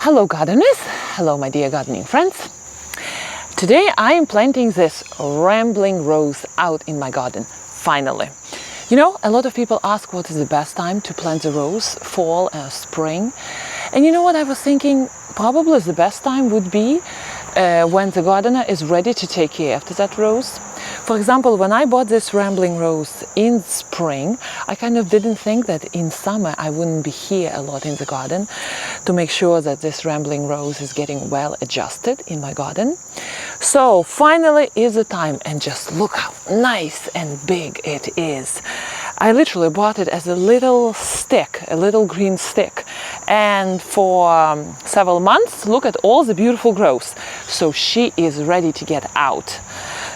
Hello gardeners, hello my dear gardening friends. Today I am planting this rambling rose out in my garden, finally. You know, a lot of people ask what is the best time to plant the rose, fall or spring. And you know what I was thinking? Probably the best time would be when the gardener is ready to take care of that rose. For example, when I bought this rambling rose in spring, I kind of didn't think that in summer I wouldn't be here a lot in the garden to make sure that this rambling rose is getting well adjusted in my garden. So finally is the time, and just look how nice and big it is. I literally bought it as a little stick, a little green stick, and for several months, look at all the beautiful growth. So she is ready to get out.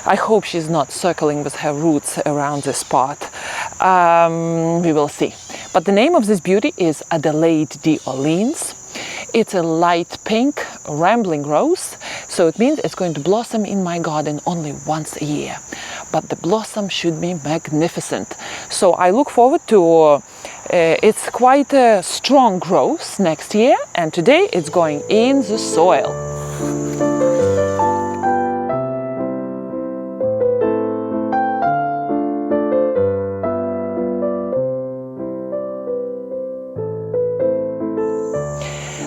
I hope she's not circling with her roots around this spot. We will see. But the name of this beauty is Adelaide D'Orleans. It's a light pink rambling rose, so it means it's going to blossom in my garden only once a year. But the blossom should be magnificent. So I look forward to it's quite a strong growth next year, and today it's going in the soil.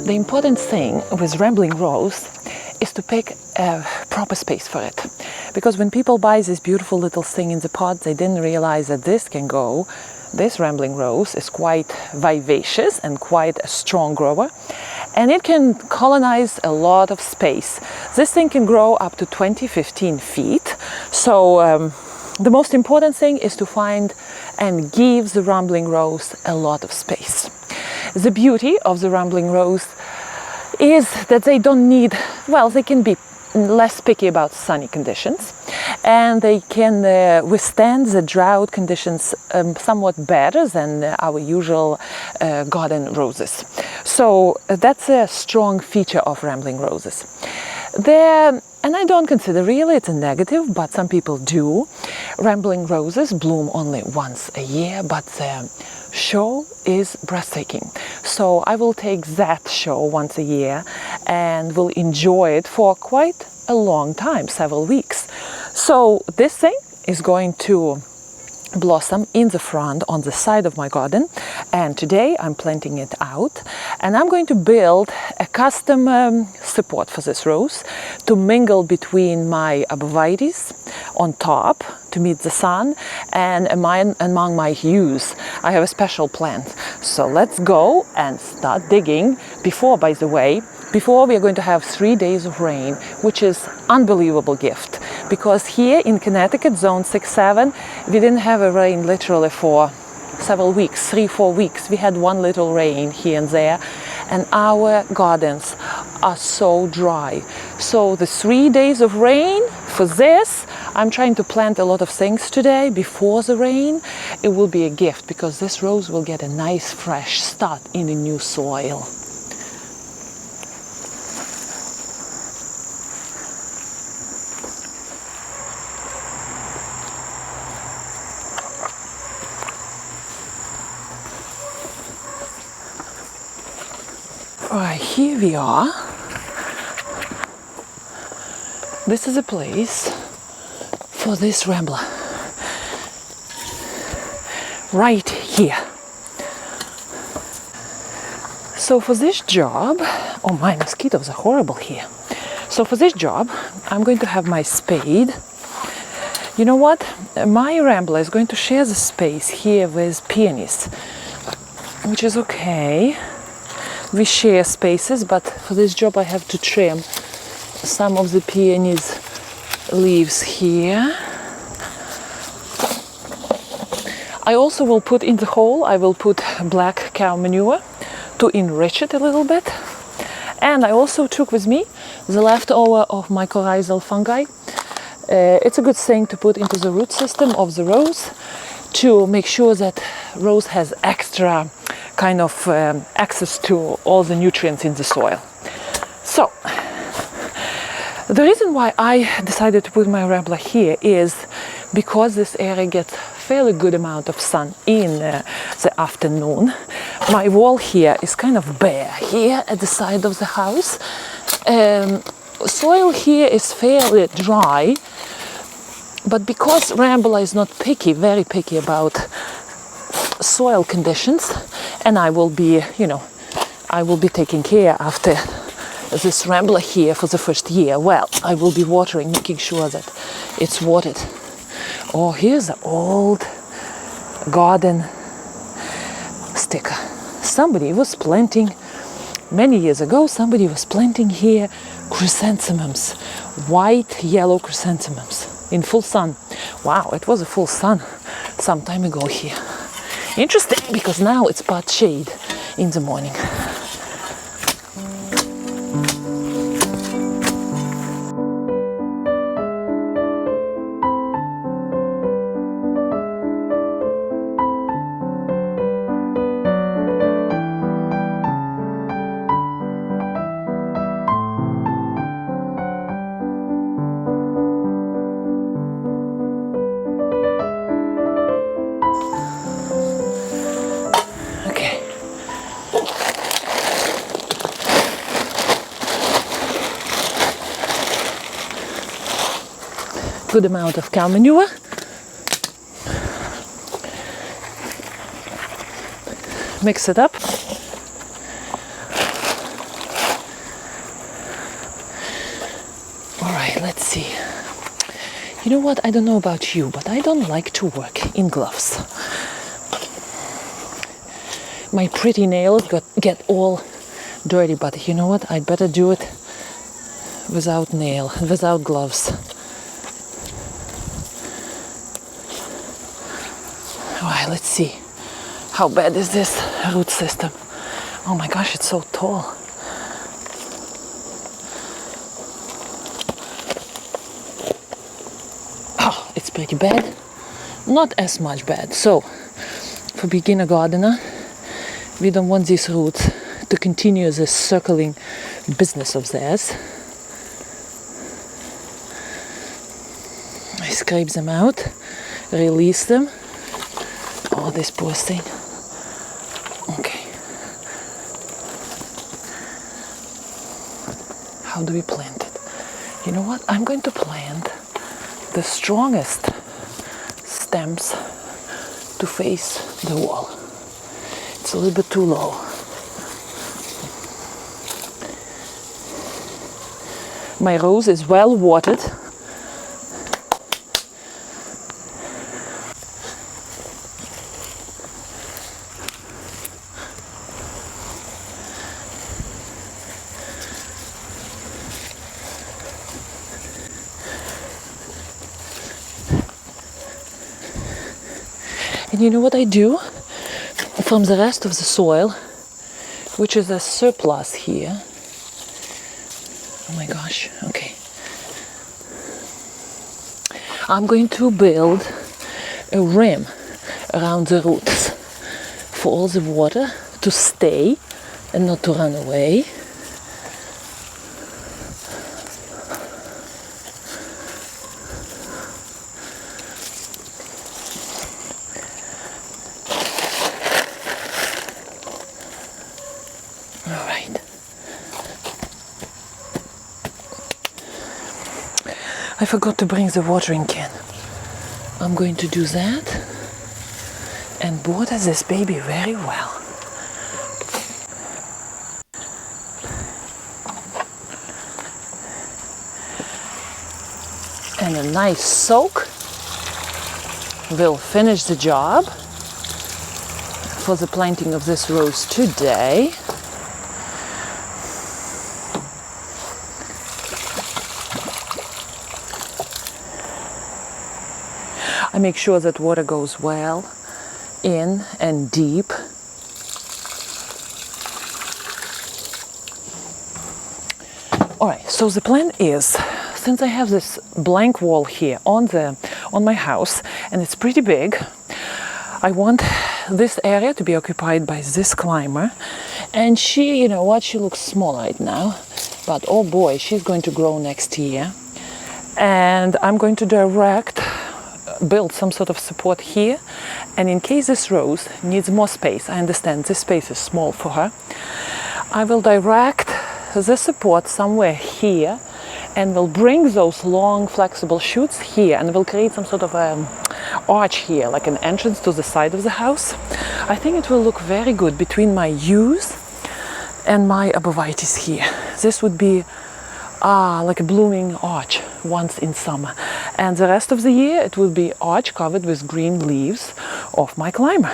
The important thing with rambling rose is to pick a proper space for it. Because when people buy this beautiful little thing in the pot, they didn't realize that this rambling rose is quite vivacious and quite a strong grower. And it can colonize a lot of space. This thing can grow up to 15 feet. So the most important thing is to find and give the rambling rose a lot of space. The beauty of the rambling rose is that they don't need, well, they can be less picky about sunny conditions, and they can withstand the drought conditions somewhat better than our usual garden roses. So that's a strong feature of rambling roses. And I don't consider really it's a negative, but some people do. Rambling roses bloom only once a year, but the show is breathtaking. So I will take that show once a year and will enjoy it for quite a long time, several weeks. So this thing is going to blossom in the front on the side of my garden, and today I'm planting it out, and I'm going to build a custom support for this rose to mingle between my arborvitaes on top to meet the sun and among my yews. I have a special plant. So let's go and start digging. Before we are going to have 3 days of rain, which is unbelievable gift, because here in Connecticut, zone 6-7, we didn't have a rain literally for several weeks, 3-4 weeks. We had one little rain here and there, and our gardens are so dry. So the 3 days of rain for this, I'm trying to plant a lot of things today before the rain. It will be a gift, because this rose will get a nice fresh start in a new soil. Right, here we are. This is a place for this rambler. Right here. So for this job, oh, my mosquitoes are horrible here. So for this job, I'm going to have my spade. You know what? My rambler is going to share the space here with peonies, which is okay. We share spaces, but for this job I have to trim some of the peonies leaves here. I also will put in the hole, I will put black cow manure to enrich it a little bit. And I also took with me the leftover of mycorrhizal fungi. It's a good thing to put into the root system of the rose to make sure that rose has extra kind of access to all the nutrients in the soil. So the reason why I decided to put my rambler here is because this area gets fairly good amount of sun in the afternoon. My wall here is kind of bare here at the side of the house. Soil here is fairly dry, but because Rambler is not picky, very picky about soil conditions, and I will be, I will be taking care after this Rambler here for the first year. Well, I will be watering, making sure that it's watered. Oh, here's an old garden sticker. Somebody was planting, many years ago, somebody was planting here chrysanthemums, white, yellow chrysanthemums in full sun. Wow, it was a full sun some time ago here. Interesting, because now it's part shade in the morning. Good amount of cow manure. Mix it up. All right, let's see. You know what? I don't know about you, but I don't like to work in gloves. My pretty nails get all dirty, but you know what? I'd better do it without gloves. Alright, let's see. How bad is this root system? Oh my gosh, it's so tall. Oh, it's pretty bad. Not as much bad. So, for beginner gardener, we don't want these roots to continue this circling business of theirs. I scrape them out, release them. Oh, this poor thing. Okay. How do we plant it? You know what? I'm going to plant the strongest stems to face the wall. It's a little bit too low. My rose is well watered. And you know what I do from the rest of the soil, which is a surplus here. Oh my gosh, okay. I'm going to build a rim around the roots for all the water to stay and not to run away. I forgot to bring the watering can. I'm going to do that and water this baby very well. And a nice soak will finish the job for the planting of this rose today. I make sure that water goes well in and deep. All right, so the plan is, since I have this blank wall here on my house, and it's pretty big, I want this area to be occupied by this climber. And she, you know what, she looks small right now, but oh boy, she's going to grow next year. And I'm going to build some sort of support here And in case this rose needs more space, I understand this space is small for her, I will direct the support somewhere here and will bring those long flexible shoots here and will create some sort of arch here, like an entrance to the side of the house. I think it will look very good between my yews and my arborvitaes here. This would be like a blooming arch once in summer, and the rest of the year it will be arch covered with green leaves of my climber.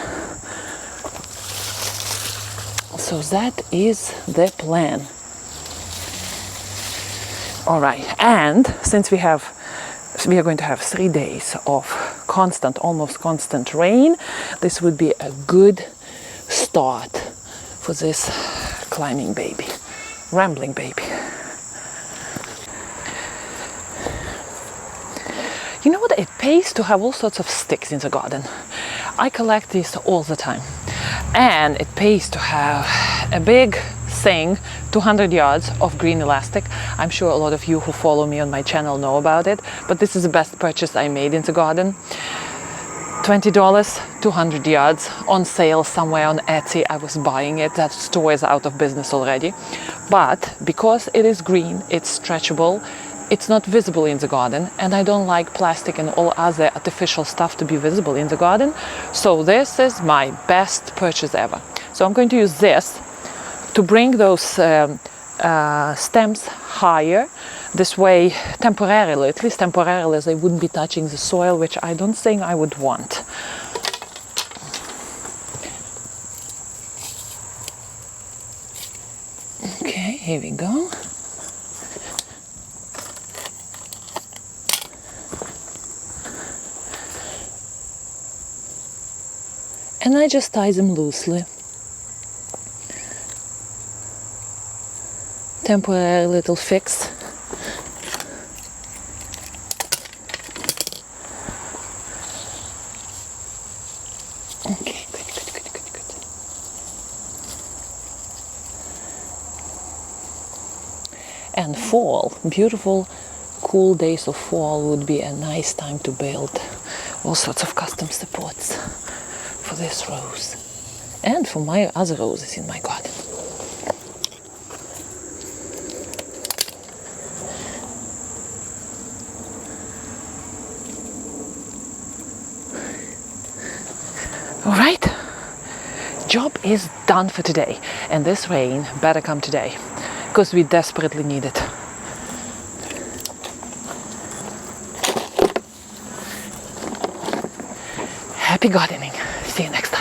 So that is the plan. All right, and since we are going to have 3 days of constant, almost constant rain, this would be a good start for this climbing baby, rambling baby. You know what? It pays to have all sorts of sticks in the garden. I collect these all the time. And it pays to have a big thing, 200 yards of green elastic. I'm sure a lot of you who follow me on my channel know about it, but this is the best purchase I made in the garden. $20, 200 yards, on sale somewhere on Etsy. I was buying it. That store is out of business already. But because it is green, it's stretchable, it's not visible in the garden, and I don't like plastic and all other artificial stuff to be visible in the garden. So this is my best purchase ever. So I'm going to use this to bring those stems higher. This way, temporarily, at least temporarily, they wouldn't be touching the soil, which I don't think I would want. Okay, here we go. And I just tie them loosely. Temporary little fix. Okay, good. And fall, beautiful, cool days of fall would be a nice time to build all sorts of custom supports for this rose and for my other roses in my garden. All right, job is done for today, and this rain better come today because we desperately need it. Happy gardening. See you next time.